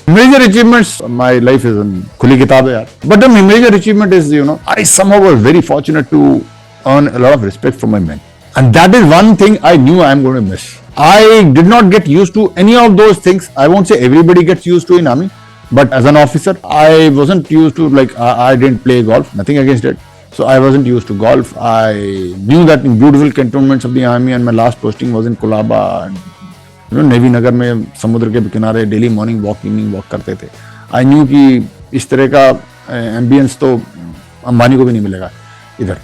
Major achievements, my life is in khuli kitab hai yaar. But the major achievement is, I somehow was very fortunate to earn a lot of respect from my men. And that is one thing I knew I am going to miss. I did not get used to any of those things. I won't say everybody gets used to in army, but as an officer, I wasn't used to, like, I didn't play golf, nothing against it. So I wasn't used to golf. I knew that in beautiful cantonments of the army, and my last posting was in Kolaba. Navy Nagar में समुद्र के किनारे daily morning walk evening walk करते थे. I knew कि इस तरह का एम्बियंस तो अंबानी को भी नहीं मिलेगा इधर.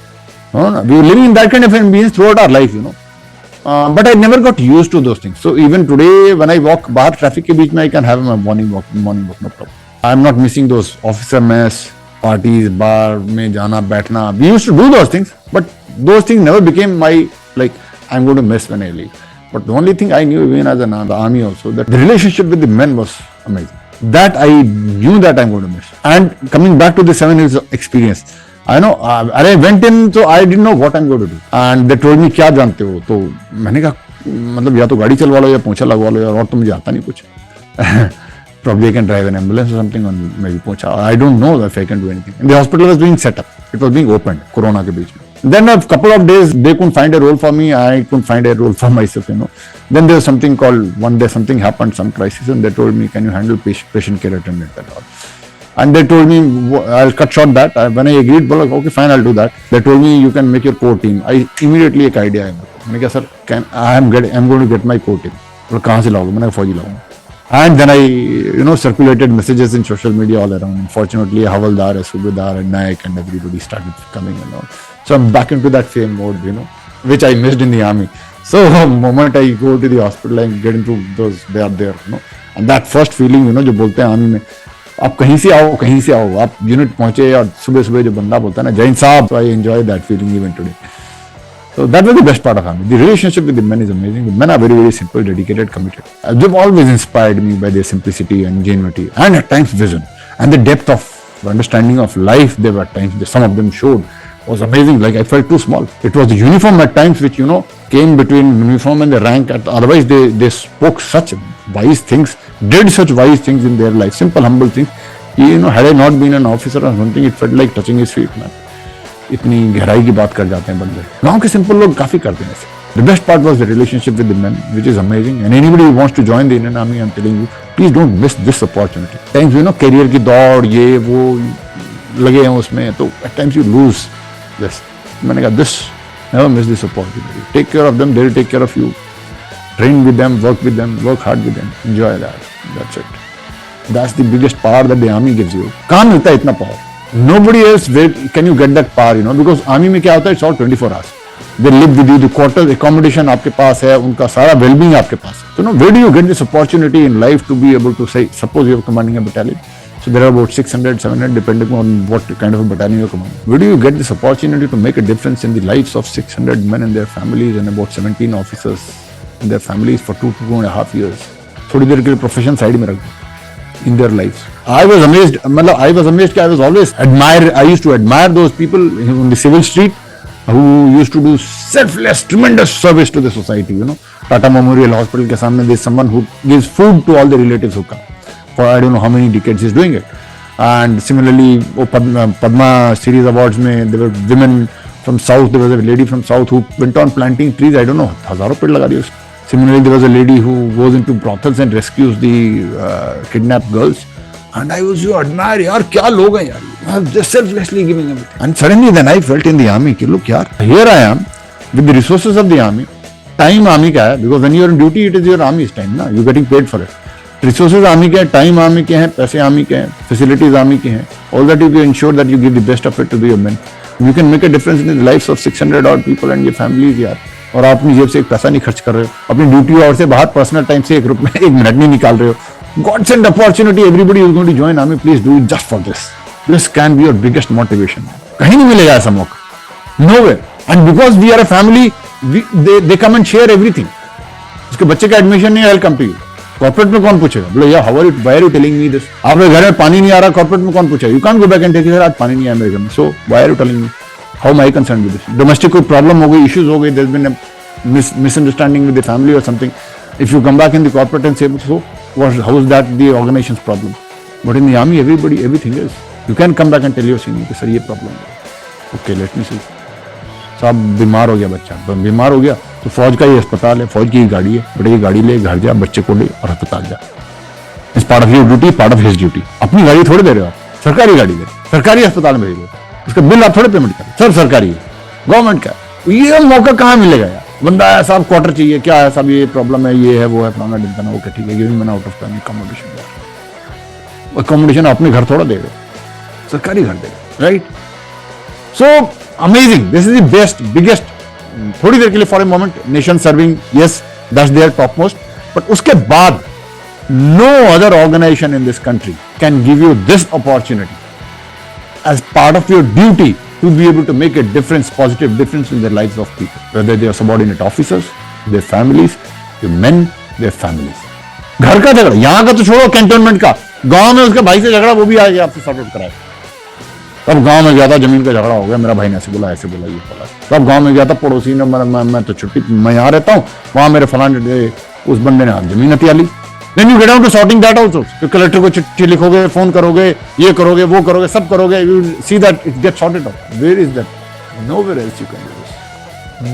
We were living in that kind of ambiance throughout our life, but I never got used to those things. So even today when I walk बाहर ट्रैफिक के बीच में, I can have my morning walk, no problem. I am not missing those officer mess parties, bar में जाना बैठना. We used to do those things, but those things never became my, like, I am going to miss when I leave. But the only thing I knew, even as an army also, that the relationship with the men was amazing. That I knew that I'm going to miss. And coming back to the 7 years experience, I know, I went in, so I didn't know what I'm going to do. And they told me, क्या जानते हो? तो मैंने कहा, मतलब या तो गाड़ी चलवा लो या पोंछा लगवा लो, और तो मुझे आता नहीं कुछ. Probably I can drive an ambulance or something, or maybe पोंछा. I don't know if I can do anything. And the hospital was being set up. It was being opened, Corona के बीच में. Then a couple of days, they couldn't find a role for me. I couldn't find a role for myself, Then there was something called, one day something happened, some crisis, and they told me, can you handle patient care attendant and all. And they told me, I'll cut short that. When I agreed, okay, fine, I'll do that. They told me, you can make your core team. I immediately एक idea है. मैंने कहा, sir, I'm going to get my core team. बोला कहाँ से लाओगे? मैंने फौजी लाऊंगा. And then I, circulated messages in social media all around. Unfortunately, Havaldar, Subedar, and Naik, and everybody started coming and all. So I'm back into that same mode, which I missed in the army. So the moment I go to the hospital and get into those, they are there, And that first feeling, जो बोलते हैं army में, आप कहीं से आओ, आप unit पहुंचे और सुबह जो बंदा बोलता है ना, जैन साहब, I enjoy that feeling even today. So that was the best part of army. The relationship with the men is amazing. The men are very, very simple, dedicated, committed. They've always inspired me by their simplicity and genuinity, and at times vision, and the depth of understanding of life. There were times some of them showed was amazing. Like I felt too small. It was the uniform at times which came between uniform and the rank. Otherwise they spoke such wise things, did such wise things in their life, simple humble things. Had I not been an officer or something, it felt like touching his feet, man. इतनी गहराई की बात कर जाते हैं बंदे. गांव के सिंपल लोग काफी करते हैं ऐसे. The best part was the relationship with the men, which is amazing. And anybody who wants to join the Indian Army, I'm telling you, please don't miss this opportunity. Times career की दौड़ ये वो लगे हैं उसमें, तो at times you lose this. मैंने कहा this, never miss this opportunity. Take care of them, they'll take care of you. Train with them, work hard with them, enjoy that. That's it. That's the biggest power that the army gives you. कहाँ मिलता है इतना power? Nobody else can you get that power, because army में क्या होता है, it's all 24 hours. They live with you, the quarters, accommodation आपके पास है, उनका सारा well-being आपके पास है. So where do you get this opportunity in life to be able to say, suppose you're commanding a battalion, so there are about 600, 700 depending on what kind of a battalion you're commanding. Where do you get this opportunity to make a difference in the lives of 600 men and their families and about 17 officers and their families for 2.5 years? थोड़ी देर के लिए profession side में रख दो. In their lives, I was amazed. I was always I used to admire those people on the civil street who used to do selfless, tremendous service to the society. Tata Memorial Hospital के सामने there's someone who gives food to all the relatives who come. For I don't know how many decades he's doing it. And similarly, Padma Series Awards में there were women from South. There was a lady from South who went on planting trees. I don't know, हजारों पेड़ लगा दिए. Similarly, there was a lady who goes into brothels and rescues the kidnapped girls. And I was admire, yaar, kya log hain yaar. Just selflessly giving everything. And suddenly then I felt in the army, look yaar, here I am with the resources of the army. Time army ka hai, because when you are on duty, it is your army's time, na? You're getting paid for it. Resources army ke hai, time army ke hai, paise army ke hai, facilities army ke hai. All that you can ensure that you give the best of it to the men. You can make a difference in the lives of 600 odd people and your families, yaar. और आप अपनी जेब से एक पैसा नहीं खर्च कर रहे हो, अपनी ड्यूटी आवर से बाहर पर्सनल टाइम से 1 मिनट नहीं निकाल रहे हो. God send opportunity, everybody is going to join army, please do it just for this. This can be your biggest motivation. कहीं नहीं मिलेगा ऐसा मौका, nowhere. And because we are a family, they come and share everything. उसके बच्चे का admission नहीं है, वेलकम टू यू. कॉर्पोरेट में कौन पूछेगा, बोले यार how are you, why are you telling me this. आपके घर में पानी नहीं आ रहा, कॉर्पोरेट में कौन पूछेगा, you can't go back and take it, आज पानी नहीं आया मेरे घर में, so why are you telling me, how am I concerned with this. Domestic कोई प्रॉब्लम हो गई, इश्यूज हो गई, there has been misunderstanding with the family or something, if you come back in the corporate and say, so how is that the organization's problem? But in the army, everything is. You can come back and tell your senior, sir, ये problem है. Okay, let me see. साहब बीमार हो गया बच्चा, बीमार हो गया तो फौज का ही अस्पताल है, फौज की ही गाड़ी है, बेटे ये गाड़ी ले, घर जा, बच्चे को ले और अस्पताल जा. It's part of your duty, part of his duty. अपनी गाड़ी थोड़ी दे रहे हो आप, सरकारी गाड़ी दे रहे हो, सरकारी अस्पताल में भेज रहे हो, उसका बिल आप थोड़े पेमेंट करें, सर सरकारी है, गवर्नमेंट का. ये मौका कहाँ मिलेगा यार? बंदा है साहब क्वार्टर चाहिए, क्या है साहब ये प्रॉब्लम है, ये है वो है, फलाना ढिमकाना. ओके ठीक है, giving man out of time accommodation. Accommodation अपने घर थोड़ा दे रहे हो, सरकारी घर दे रहे, right? So amazing, this is the best biggest. थोड़ी देर के लिए for a moment nation serving, yes that's their top most, but उसके बाद no other organisation in this country can give you this opportunity as part of your duty to be able to make a difference, positive difference in the lives of people, whether they are subordinate officers, their families, their men, their families. घर का झगड़ा, यहां का तो छोड़ो, cantonment का, गांव में उसके भाई से झगड़ा, वो भी आ गया आपसे सॉर्ट आउट कराया. तब गांव में गया था, जमीन का झगड़ा हो गया, मेरा भाई ने ऐसे बोला, ये बोला. तब गांव में गया था, पड़ोसी ने, मैं तो छुट्टी, मैं यहाँ रहता हूँ, वहां मेरे फलाने उस बंदे ने जमीन हथिया ली. Then you get down to sorting that also. तो कलेक्टर को चिट्ठी लिखोगे, फोन करोगे, ये करोगे, वो करोगे, सब करोगे. You will see that it gets sorted out. Where is that? Nowhere else you can do this.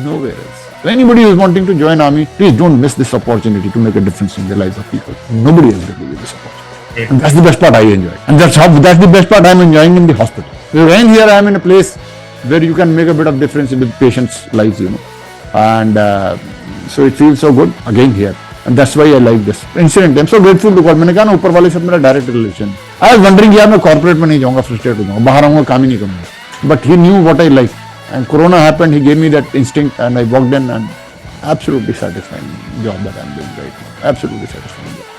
Nowhere else. So anybody who is wanting to join army, please don't miss this opportunity to make a difference in the lives of people. Nobody else will give you this opportunity. And that's the best part I enjoy. And that's the best part I am enjoying in the hospital. So when here I am in a place where you can make a bit of difference in the patients' lives, you know. And so it feels so good again here. And that's why I like this incident. I'm so grateful to God. मैंने कहा ना, ऊपर वाले से मेरा direct relation. I was wondering यार मैं corporate में नहीं जाऊंगा, फ्रस्ट्रेट हो जाऊंगा, बाहर आऊंगा, काम ही नहीं करूंगा. But he knew what I like. And Corona happened, he gave me that instinct and I walked in and absolutely satisfying job that I'm doing right now. Absolutely satisfying job.